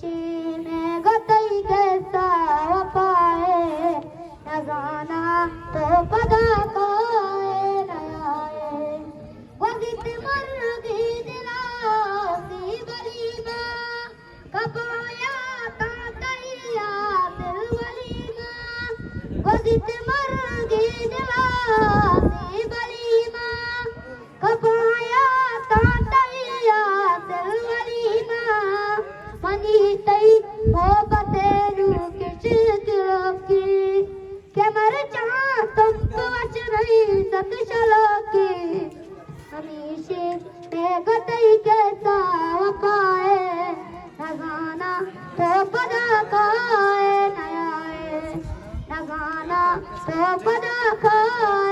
हमेशे में गतई कैसा वफाए न जाना तो पता कोए न आए वगित मर्गी दिलासी बलीमा कपाया तातैया दिल वलीमा वगित मर्गी दिलासी बलीमा कपाया तातैया दिल वलीमा मनी तई मोहब्बते रू किस दिलों की के मर जहाँ तुम बच नहीं सक चलो की हमेशे में गतई कैसा वफाए न जाना तो पता कोए न आए न जाना तो पता कोए